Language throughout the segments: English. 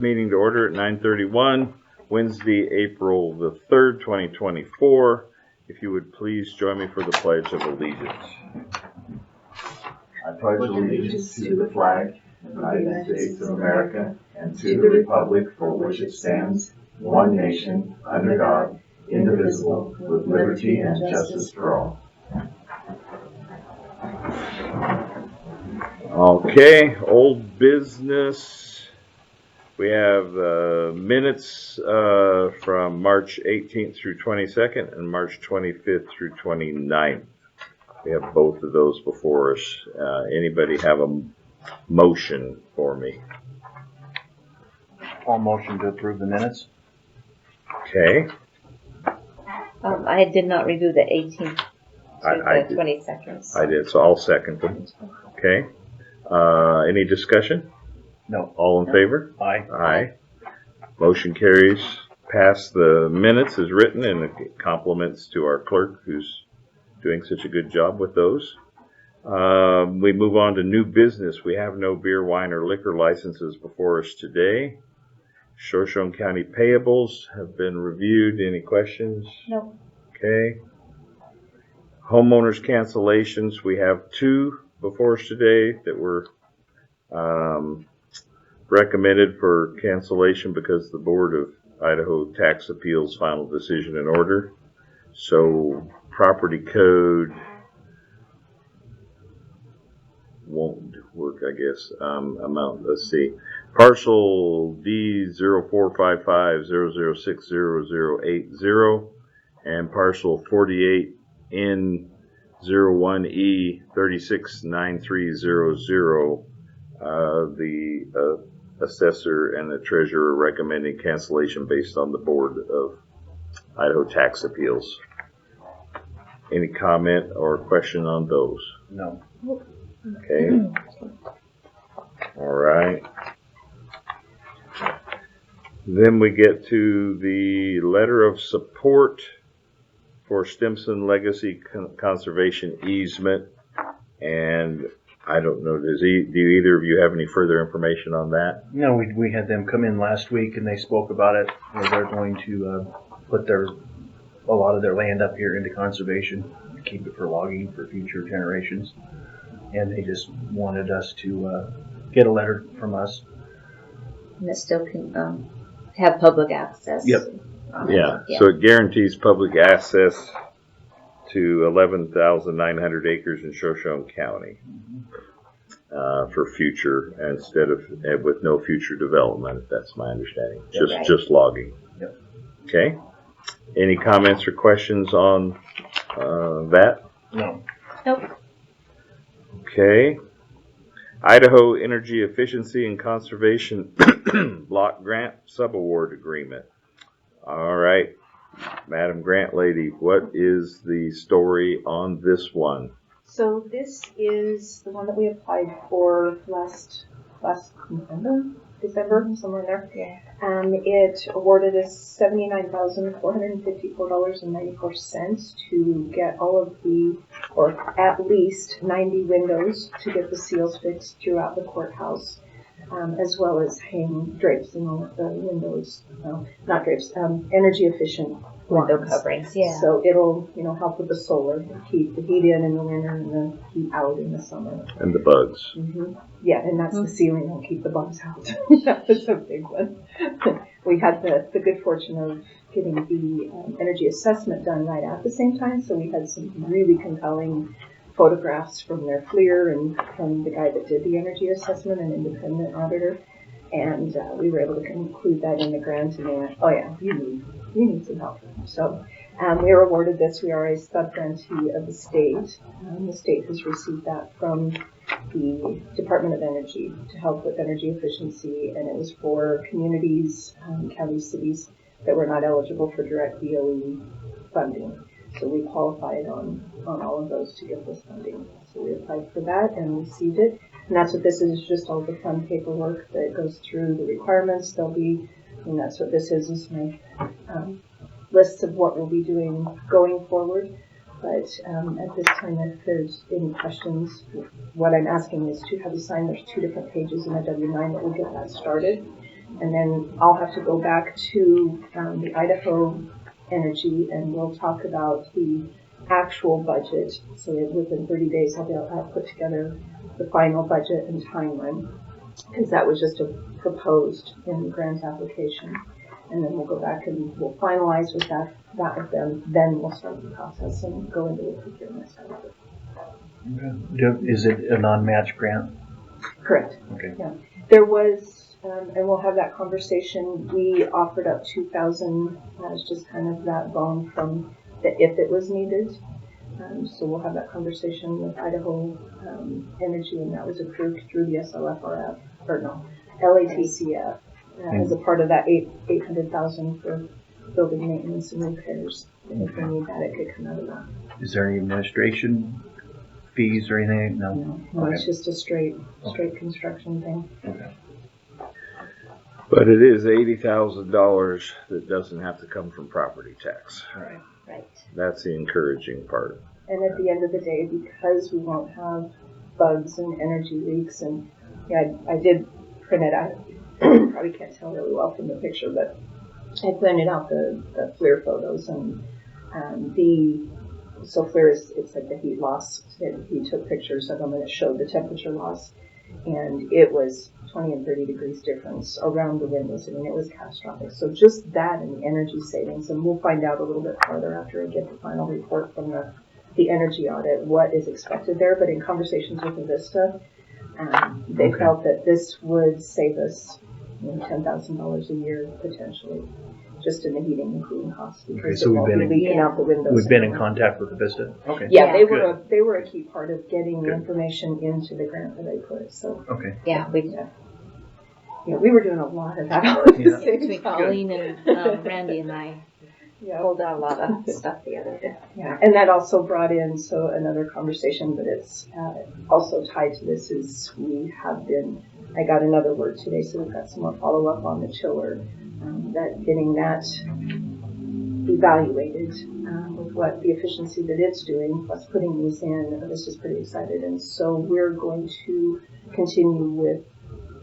Meeting to order at 9:31, Wednesday, April the 3rd, 2024. If you would please join me for the Pledge of Allegiance. I pledge allegiance to the flag of the United States of America and to the republic for which it stands, one nation, under God, indivisible, with liberty and justice for all. Okay, old business. We have minutes from March 18th through 22nd and March 25th through 29th. We have both of those before us. Anybody have a motion for me? I'll motion to approve the minutes. Okay. I did not review the 18th to I the did. 22nd. I did, so I'll second them. Okay. Any discussion? No. All in favor? Aye. Aye. Motion carries. Pass the minutes as written, and compliments to our clerk who's doing such a good job with those. We move on to new business. We have no beer, wine, or liquor licenses before us today. Shoshone County payables have been reviewed. Any questions? No. Okay. Homeowners cancellations. We have two before us today that were recommended for cancellation because the Board of Idaho Tax Appeals final decision in order. So property code won't work, I guess. Amount, let's see. Parcel D045500600080 and parcel 48N01E369300. The assessor and the treasurer recommending cancellation based on the Board of Idaho Tax Appeals. Any comment or question on those? No. Okay. All right. Then we get to the letter of support for Stimson Legacy Conservation Easement. And I don't know, do either of you have any further information on that? No, we had them come in last week and they spoke about it. They're going to put a lot of their land up here into conservation, keep it for logging for future generations. And they just wanted us to get a letter from us. And it still can have public access. Yep. Yeah. So it guarantees public access to 11,900 acres in Shoshone County for future, instead of with no future development. That's my understanding. Just logging. Yep. Okay. Any comments or questions on that? No. Nope. Okay. Idaho Energy Efficiency and Conservation Block Grant Subaward Agreement. All right. Madam Grant Lady, what is the story on this one? So this is the one that we applied for last December, somewhere in there. Yeah. It awarded us $79,454.94 to get all of or at least 90 windows to get the seals fixed throughout the courthouse, as well as hang drapes in all of the windows. Not drapes, energy efficient Window blinds. coverings, yeah. So it'll, help with the solar, keep the heat in the winter and the heat out in the summer. And the bugs. Mm-hmm. Yeah, and that's the ceiling will keep the bugs out. That was a big one. We had the good fortune of getting the energy assessment done right at the same time, so we had some really compelling photographs from their FLIR and from the guy that did the energy assessment, an independent auditor, and we were able to include that in the grant, and they went, oh yeah, you need some help. So we were awarded this. We are a sub-grantee of the state. The state has received that from the Department of Energy to help with energy efficiency, and it was for communities, counties, cities that were not eligible for direct DOE funding. So we qualified on all of those to get this funding. So we applied for that and received it. And that's what this is, just all the fun paperwork that goes through the requirements. And that's what this is my lists of what we'll be doing going forward. But at this time, if there's any questions, what I'm asking is to have you sign. There's 2 different pages in a W-9 that will get that started. And then I'll have to go back to the Idaho Energy, and we'll talk about the actual budget. So that within 30 days, I'll put together the final budget and timeline, because that was just proposed in the grant application. And then we'll go back and we'll finalize with that with them. Then we'll start the process and go into the procurement side of it. Is it a non-match grant? Correct. Okay. Yeah. There was, and we'll have that conversation. We offered up 2,000 as just kind of that bone from the if it was needed. So we'll have that conversation with Idaho Energy, and that was approved through the LATCF as a part of that 800,000 for building maintenance and repairs. And if we need that, it could come out of that. Is there any administration fees or anything? No. No, it's just a straight construction thing. Okay. But it is $80,000 that doesn't have to come from property tax. Right. Right. That's the encouraging part. And at the end of the day, because we won't have bugs and energy leaks, and I did print it out. Probably can't tell really well from the picture, but I printed out the FLIR photos, and so FLIR is, it's like the heat loss. He took pictures of them, and it showed the temperature loss, and it was 20 and 30 degrees difference around the windows. I mean, it was catastrophic. So just that and the energy savings, and we'll find out a little bit farther after I get the final report from the energy audit, what is expected there. But in conversations with Avista, they felt that this would save us $10,000 a year potentially, just in the heating and cooling costs, because so it won't be leaking out the windows. We've been in contact with Avista. Okay. Yeah, they Good. were a key part of getting the information into the grant that I put. So Okay. Yeah, we we were doing a lot of that all at the same between time. Colleen and Randy and I pulled out a lot of stuff the other day. Yeah, and that also brought in another conversation, but it's also tied to this. Is I got another word today, so we've got some more follow up on the chiller. That getting that evaluated with what the efficiency that it's doing, plus putting these in. This is pretty excited, and so we're going to continue with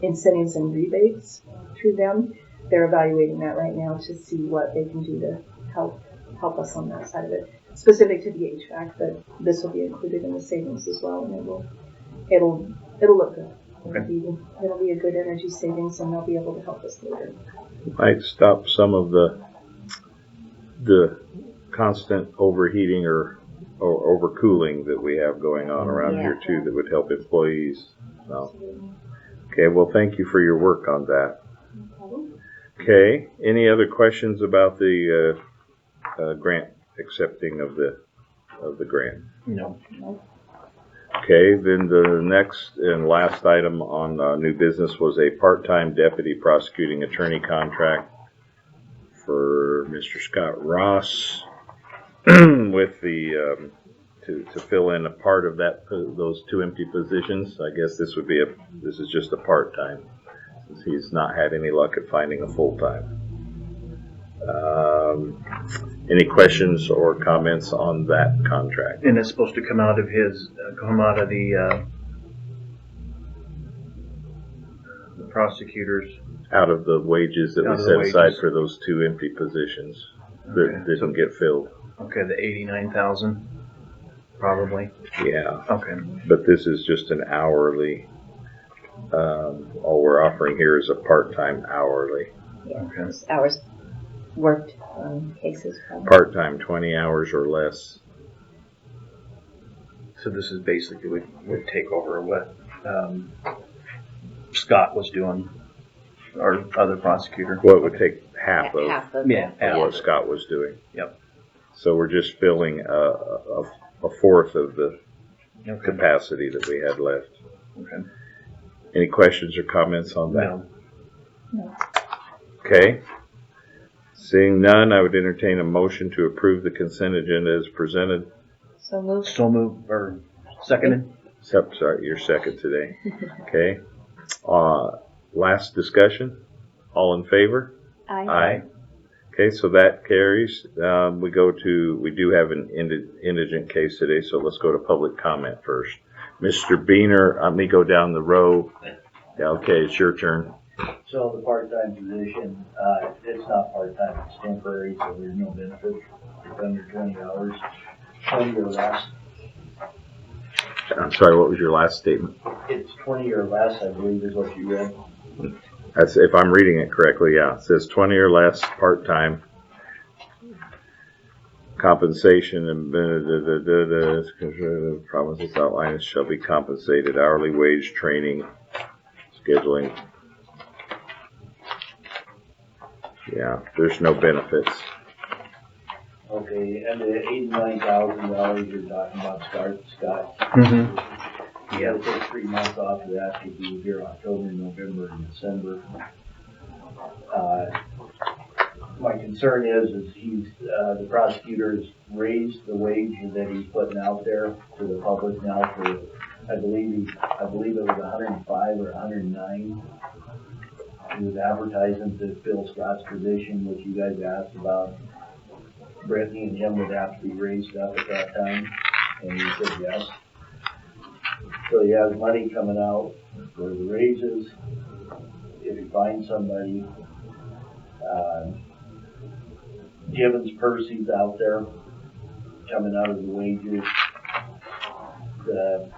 incentives and rebates through them. They're evaluating that right now to see what they can do to help us on that side of it, specific to the HVAC. But this will be included in the savings as well, and it'll look good. It'll be a good energy savings, and they'll be able to help us later. Might stop some of the constant overheating or overcooling that we have going on around here too, that would help employees. So, okay, well, thank you for your work on that. Okay, any other questions about the grant accepting of the grant? No. Okay, then the next and last item on new business was a part-time deputy prosecuting attorney contract for Mr. Scott Ross with the to fill in a part of those two empty positions. I guess this is just a part-time, since he's not had any luck at finding a full-time. Any questions or comments on that contract? And it's supposed to come out of the prosecutors. Out of the wages that we set aside for those two empty positions that didn't get filled. Okay, the 89,000, probably. Yeah. Okay. But this is just an hourly. All we're offering here is a part-time hourly. Yeah, Okay. hours worked cases. Probably. Part-time, 20 hours or less. So this is basically would take over what Scott was doing, our other prosecutor. Well, it would take half of Half of Yeah, that. what Scott was doing. Yep. So we're just filling a fourth of the Okay. capacity that we had left. Okay. Any questions or comments on that? No. Okay. Seeing none, I would entertain a motion to approve the consent agenda as presented. So moved. So moved, or seconded? Sorry, you're second today. Okay. Last discussion. All in favor? Aye. Okay, so that carries. We do have an indigent case today, so let's go to public comment first. Mr. Beener, let me go down the row. Yeah, okay, it's your turn. So the part-time position, it's not part-time, it's temporary, so there's no benefit. It's under 20 hours, 20 or less. I'm sorry, what was your last statement? It's 20 or less, I believe is what you read. That's, if I'm reading it correctly, yeah. It says 20 or less part-time compensation and promises outlined shall be compensated hourly wage, training, scheduling. Yeah, there's no benefits. Okay, and the $89,000 you're talking about, Scott. You gotta take 3 months off of that to be here October, November, and December. My concern is he's, the prosecutor's raised the wage that he's putting out there to the public now for, I believe it was 105 or 109. He was advertising to fill Scott's position, which you guys asked about. Brittany and him would have to be raised up at that time, and he said yes. So he has money coming out for the raises. If he finds somebody, Gibbons Percy's out there coming out of the wages. The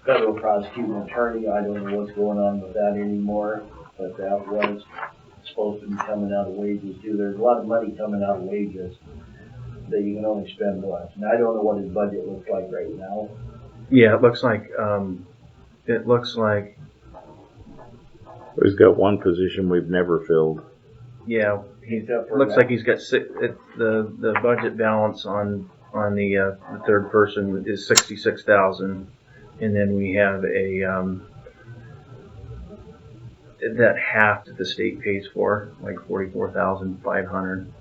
federal prosecuting attorney, I don't know what's going on with that anymore, but that was supposed to be coming out of wages too. There's a lot of money coming out of wages that you can only spend once. And I don't know what his budget looks like right now. Yeah, it looks like, He's got one position we've never filled. yeah, looks like he's got the budget balance on the third person is 66,000, and then we have that half that the state pays for, like 44,500.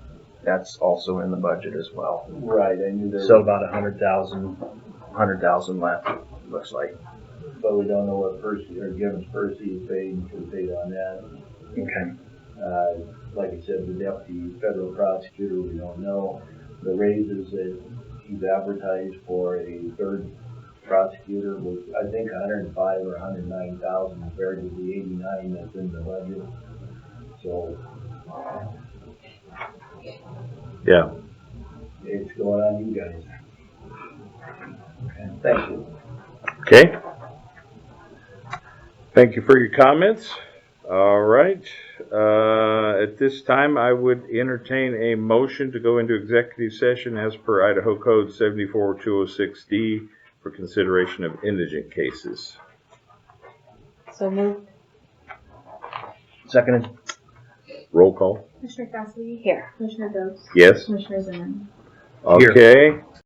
That's also in the budget as well. Right, I knew there. So about 100,000 left, looks like. But we don't know what Percy or Gibbons Percy is paid on that. Okay. Like I said, the deputy federal prosecutor, we don't know. The raises that he's advertised for a third prosecutor was, I think, 105 or 109,000 compared to the 89 that's in the budget. So, Yeah. it's going on you guys. Okay. Thank you. Okay. Thank you for your comments. All right. At this time, I would entertain a motion to go into executive session as per Idaho Code 74206D for consideration of indigent cases. So moved. Seconded. Roll call. Commissioner Cassidy? Here. Commissioner Dose? Yes. Commissioner Zimmerman? Okay.